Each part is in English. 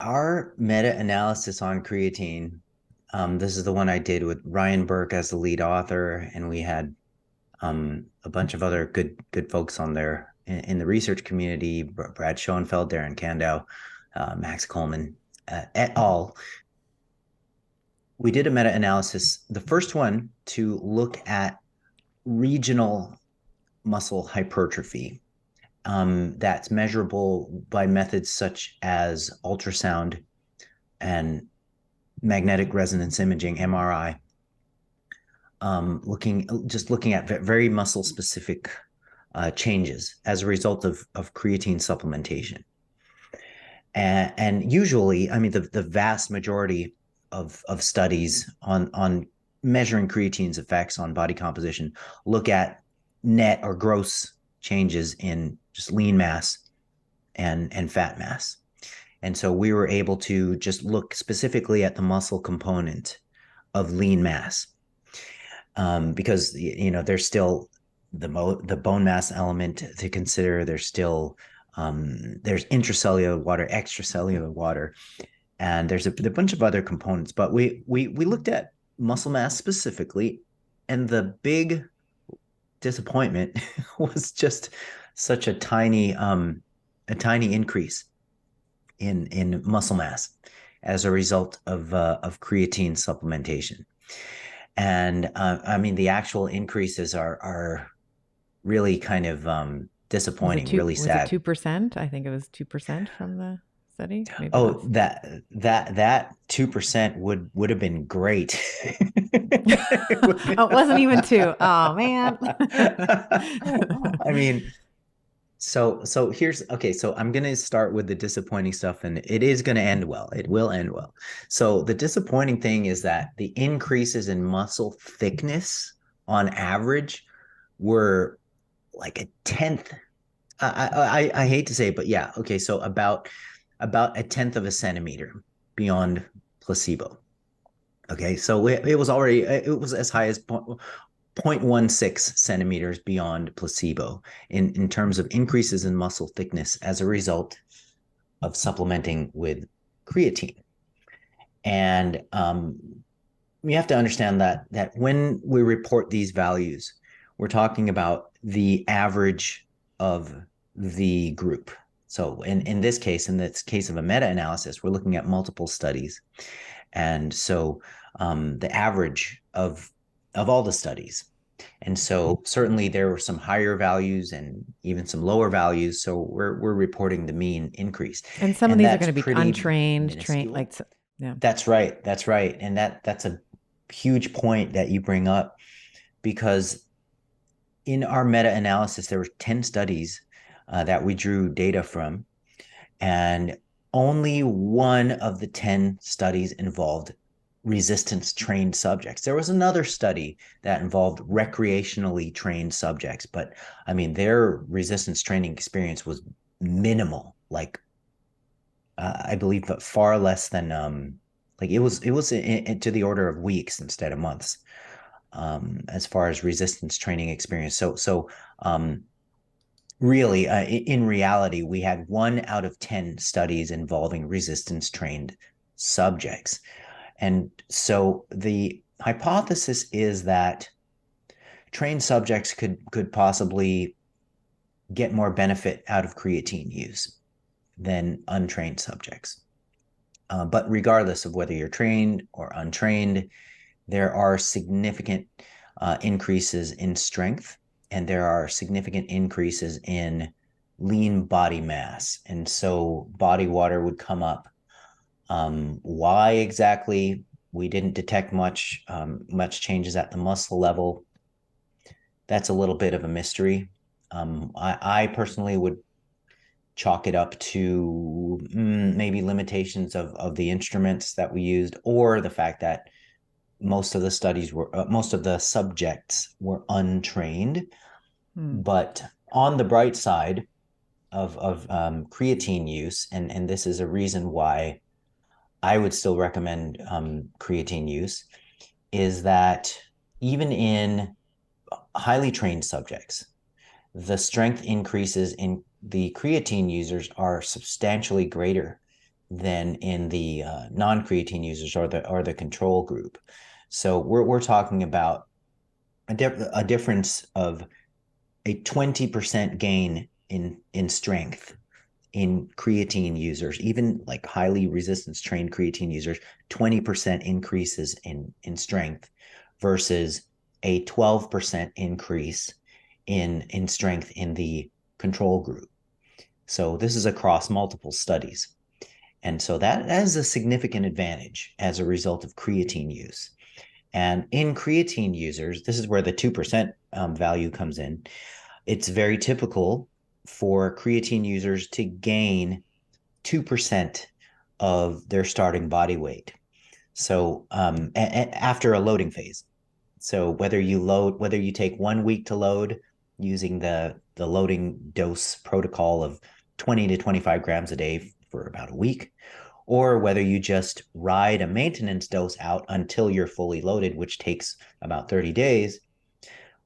Our meta-analysis on creatine, this is the one I did with Ryan Burke as the lead author, and we had a bunch of other good folks on there in the research community: Brad Schoenfeld, Darren Kandow, Max Coleman, et al. We did a meta-analysis, the first one to look at regional muscle hypertrophy, that's measurable by methods such as ultrasound and magnetic resonance imaging, MRI, looking at very muscle specific changes as a result of creatine supplementation. And usually, I mean, the vast majority of studies on measuring creatine's effects on body composition look at net or gross changes in just lean mass and fat mass. And so we were able to just look specifically at the muscle component of lean mass, because there's still the bone mass element to consider. There's still there's intracellular water, extracellular water, and there's a bunch of other components. But we looked at muscle mass specifically, and the big disappointment was just such a tiny increase in muscle mass as a result of creatine supplementation. And I mean, the actual increases are really kind of disappointing, really Was it sad. 2%? I think it was 2% from the study, maybe Oh, less. that 2% would have been great. Oh, it wasn't even 2. Oh man. I mean, so here's okay. So I'm gonna start with the disappointing stuff, and it is gonna end well. It will end well. So the disappointing thing is that the increases in muscle thickness on average were like a tenth. I hate to say it, but yeah, okay. So about a tenth of a centimeter beyond placebo. Okay, so it was already, it was as high as 0.16 centimeters beyond placebo in terms of increases in muscle thickness as a result of supplementing with creatine. And you have to understand that when we report these values, we're talking about the average of the group. So in this case of a meta-analysis, we're looking at multiple studies. And so the average of all the studies. And so certainly there were some higher values and even some lower values. So we're reporting the mean increase. And some of And these are that's going to be pretty untrained, trained, minuscule. yeah. That's right. That's right. And that's a huge point that you bring up, because in our meta-analysis, there were 10 studies that we drew data from, and only one of the 10 studies involved resistance trained subjects. There was another study that involved recreationally trained subjects, but I mean, their resistance training experience was minimal, like I believe, but far less than like it was to the order of weeks instead of months, as far as resistance training experience. So really, in reality, we had 1 out of 10 studies involving resistance trained subjects. And so the hypothesis is that trained subjects could possibly get more benefit out of creatine use than untrained subjects. But regardless of whether you're trained or untrained, there are significant increases in strength, and there are significant increases in lean body mass. And so body water would come up. Why exactly we didn't detect much changes at the muscle level, that's a little bit of a mystery. I personally would chalk it up to maybe limitations of the instruments that we used, or the fact that most of the subjects were untrained. Hmm. But on the bright side of creatine use, and this is a reason why I would still recommend creatine use, is that even in highly trained subjects, the strength increases in the creatine users are substantially greater than in the non-creatine users or the control group. So we're talking about a difference of a 20% gain in strength in creatine users, even like highly resistance trained creatine users, 20% increases in strength versus a 12% increase in strength in the control group. So this is across multiple studies. And so that is a significant advantage as a result of creatine use. And in creatine users, this is where the 2% value comes in. It's very typical for creatine users to gain 2% of their starting body weight. So after a loading phase. So whether you take 1 week to load using the loading dose protocol of 20 to 25 grams a day for about a week, or whether you just ride a maintenance dose out until you're fully loaded, which takes about 30 days.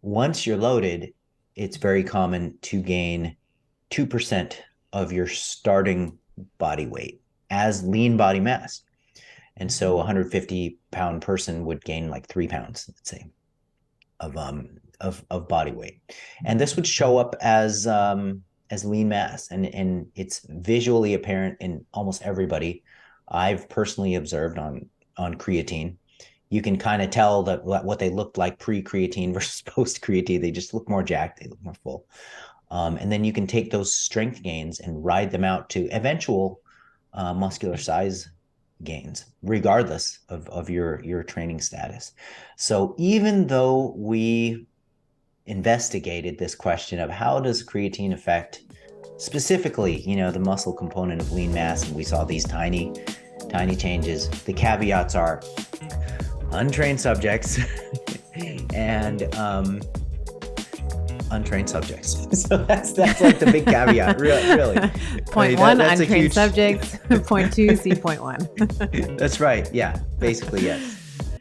Once you're loaded, it's very common to gain 2% of your starting body weight as lean body mass. And so a 150-pound person would gain like 3 pounds, let's say, of body weight. And this would show up as lean mass. And it's visually apparent in almost everybody I've personally observed on creatine. You can kind of tell that what they looked like pre-creatine versus post-creatine. They just look more jacked. They look more full. And then you can take those strength gains and ride them out to eventual muscular size gains, regardless of your training status. So even though we investigated this question of how does creatine affect specifically, the muscle component of lean mass, and we saw these tiny changes, the caveats are untrained subjects and untrained subjects. So that's like the big caveat, really. Point one, untrained subjects. Point two, see point one. That's right. Yeah, basically, yes.